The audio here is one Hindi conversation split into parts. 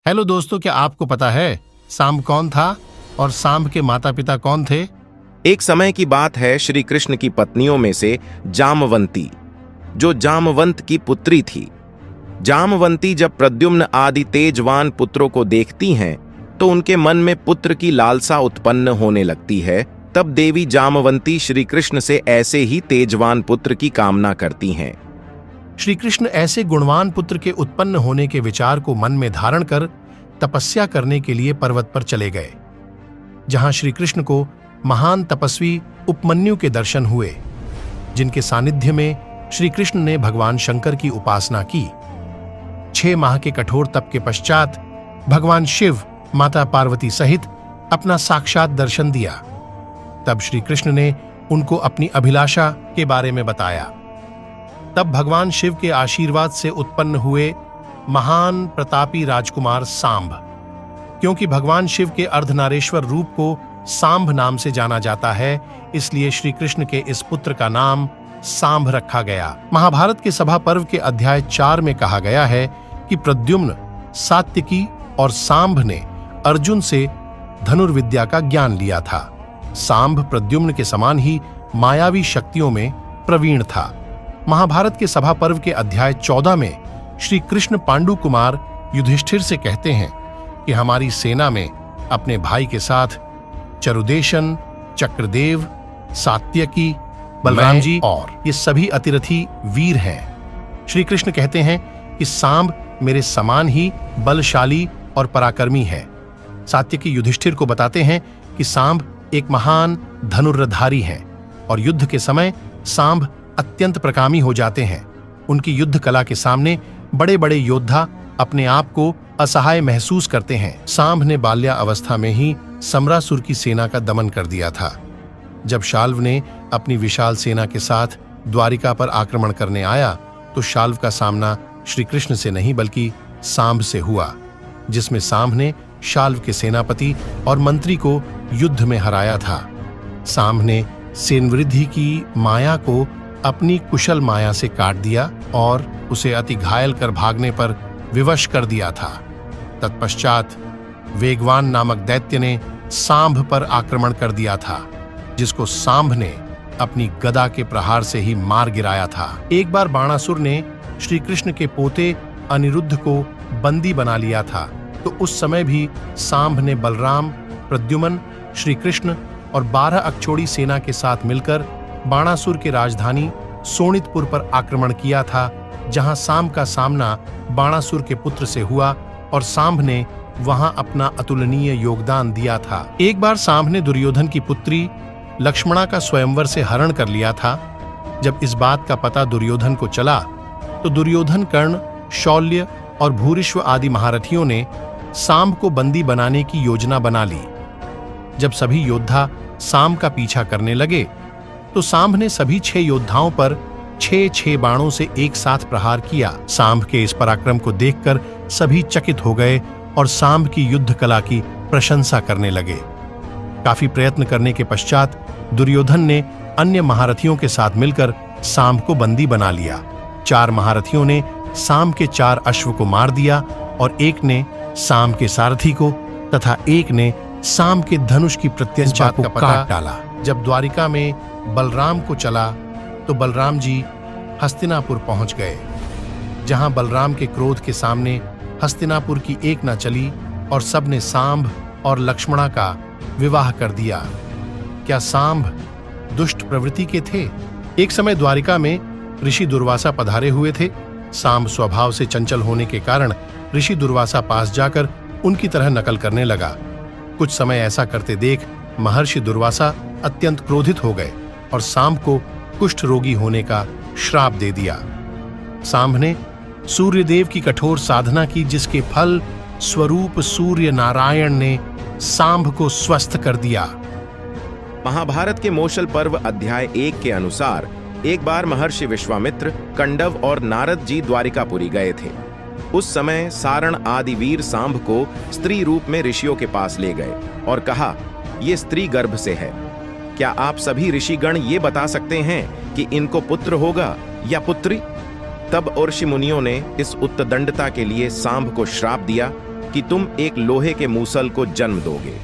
हेलो दोस्तों, क्या आपको पता है सांब कौन था और सांब के माता पिता कौन थे? एक समय की बात है, श्री कृष्ण की पत्नियों में से जामवंती, जो जामवंत की पुत्री थी। जामवंती जब प्रद्युम्न आदि तेजवान पुत्रों को देखती हैं तो उनके मन में पुत्र की लालसा उत्पन्न होने लगती है। तब देवी जामवंती श्री कृष्ण से ऐसे ही तेजवान पुत्र की कामना करती हैं। श्री कृष्ण ऐसे गुणवान पुत्र के उत्पन्न होने के विचार को मन में धारण कर तपस्या करने के लिए पर्वत पर चले गए, जहां श्री कृष्ण को महान तपस्वी उपमन्यु के दर्शन हुए, जिनके सानिध्य में श्री कृष्ण ने भगवान शंकर की उपासना की। 6 माह के कठोर तप के पश्चात भगवान शिव माता पार्वती सहित अपना साक्षात दर्शन दिया। तब श्री कृष्ण ने उनको अपनी अभिलाषा के बारे में बताया। तब भगवान शिव के आशीर्वाद से उत्पन्न हुए महान प्रतापी राजकुमार सांब। क्योंकि भगवान शिव के अर्धनारेश्वर रूप को सांब नाम से जाना जाता है, इसलिए श्री कृष्ण के इस पुत्र का नाम सांब रखा गया। महाभारत के सभा पर्व के अध्याय 4 में कहा गया है कि प्रद्युम्न, सात्यकी और सांब ने अर्जुन से धनुर्विद्या का ज्ञान लिया था। सांब प्रद्युम्न के समान ही मायावी शक्तियों में प्रवीण था। महाभारत के सभा पर्व के अध्याय 14 में श्री कृष्ण पांडु कुमार युधिष्ठिर से कहते हैं कि हमारी सेना में अपने भाई के साथ चरुदेशन, चक्रदेव, सात्यकी, बलराम जी और ये सभी अतिरथी वीर हैं। श्री कृष्ण कहते हैं कि सांब मेरे समान ही बलशाली और पराक्रमी है। सात्यकी युधिष्ठिर को बताते हैं कि सांब एक महान धनुर्धारी है और युद्ध के समय सांब अत्यंत प्रकामी हो जाते हैं। उनकी युद्ध कला के सामने बड़े बड़े योद्धा अपने आप को असहाय महसूस करते हैं। सांब ने बाल्या अवस्था में ही समरासुर की सेना का दमन कर दिया था। जब शाल्व ने अपनी विशाल सेना के साथ द्वारिका पर आक्रमण करने आया तो शाल्व का सामना श्री कृष्ण से नहीं बल्कि सांब से हुआ, जिसमें सांब ने शाल्व के सेनापति और मंत्री को युद्ध में हराया था। सांब ने सेनवृद्धि की माया को अपनी कुशल माया से काट दिया और उसे अति घायल कर भागने पर विवश कर दिया था। तत्पश्चात वेगवान नामक दैत्य ने सांब पर आक्रमण कर दिया था, जिसको सांब ने अपनी गदा के प्रहार से ही मार गिराया था। एक बार बाणासुर ने श्री कृष्ण के पोते अनिरुद्ध को बंदी बना लिया था, तो उस समय भी सांब ने बलराम, प्रद्युम्न, श्री कृष्ण और 12 अक्षौड़ी सेना के साथ मिलकर बाणासुर के राजधानी सोनितपुर पर आक्रमण किया था, जहां सांब का सामना बाणासुर के पुत्र से हुआ और सांब ने वहां अपना अतुलनीय योगदान दिया था। एक बार सांब ने दुर्योधन की पुत्री लक्ष्मणा का स्वयंवर से हरण कर लिया था। जब इस बात का पता दुर्योधन को चला तो दुर्योधन, कर्ण, शौल्य और भूरिश्व आदि महारथियों ने सांब को बंदी बनाने की योजना बना ली। जब सभी योद्धा सांब का पीछा करने लगे तो सांब ने सभी 6 योद्धाओं पर 6 बाणों से एक साथ प्रहार किया। सांब के इस पराक्रम को देखकर सभी चकित हो गए और सांब की युद्ध कला की प्रशंसा करने लगे। काफी प्रयत्न करने के पश्चात दुर्योधन ने अन्य महारथियों के साथ मिलकर सांब को बंदी बना लिया। 4 महारथियों ने सांब के 4 अश्व को मार दिया और एक ने सांब के सारथी को तथा एक ने सांब के धनुष की प्रत्यंचा को काट डाला। जब द्वारिका में बलराम को चला तो बलराम जी हस्तिनापुर पहुंच गए, जहां बलराम के क्रोध के सामने हस्तिनापुर की एक न चली और सबने सांब और लक्ष्मणा का विवाह कर दिया। क्या सांब दुष्ट प्रवृत्ति के थे? एक समय द्वारिका में ऋषि दुर्वासा पधारे हुए थे। सांब स्वभाव से चंचल होने के कारण ऋषि दुर्वासा पास जाकर उनकी तरह नकल करने लगा। कुछ समय ऐसा करते देख महर्षि दुर्वासा अत्यंत क्रोधित हो गए और सांब को कुष्ठ रोगी होने का श्राप दे दिया। सांब ने सूर्यदेव की कठोर साधना की, जिसके फल स्वरूप सूर्य नारायण ने सांब को स्वस्थ कर दिया। महाभारत के मोशल पर्व अध्याय 1 के अनुसार एक बार महर्षि विश्वामित्र, कंडव और नारद जी द्वारिकापुरी गए थे। उस समय सारण आदि वीर सांब को स्त्री रूप में ऋषियों के पास ले गए और कहा, ये स्त्री गर्भ से है। क्या आप सभी ऋषिगण ये बता सकते हैं कि इनको पुत्र होगा या पुत्री? तब ऋषि मुनियों ने इस उत्तदंडता के लिए सांब को श्राप दिया कि तुम एक लोहे के मूसल को जन्म दोगे,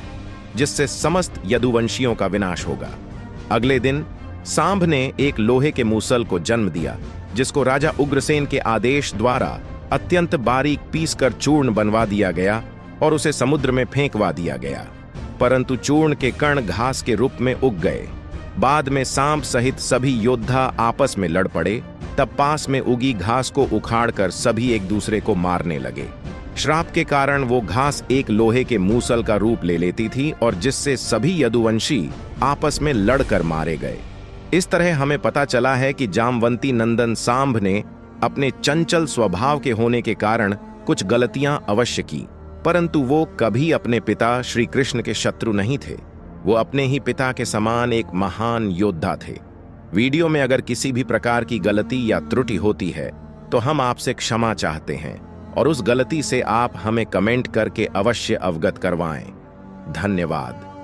जिससे समस्त यदुवंशियों का विनाश होगा। अगले दिन सांब ने एक लोहे के मूसल को जन्म दिया, जिसको राजा उग्रसेन के आदेश द्वारा अत्यंत बारीक पीसकर चूर्ण बनवा दिया गया और उसे समुद्र में फेंकवा दिया गया। परंतु चूर्ण के कण घास के रूप में उग गए। बाद में सांप सहित सभी योद्धा आपस में लड़ पड़े। तब पास में उगी घास को उखाड़कर सभी एक दूसरे को मारने लगे। श्राप के कारण वो घास एक लोहे के मूसल का रूप ले लेती थी और जिससे सभी यदुवंशी आपस में लड़कर मारे गए। इस तरह हमें पता चला है कि जामवंती नंदन सांब ने अपने चंचल स्वभाव के होने के कारण कुछ गलतियां अवश्य की, परंतु वो कभी अपने पिता श्री कृष्ण के शत्रु नहीं थे। वो अपने ही पिता के समान एक महान योद्धा थे। वीडियो में अगर किसी भी प्रकार की गलती या त्रुटि होती है तो हम आपसे क्षमा चाहते हैं और उस गलती से आप हमें कमेंट करके अवश्य अवगत करवाएं। धन्यवाद।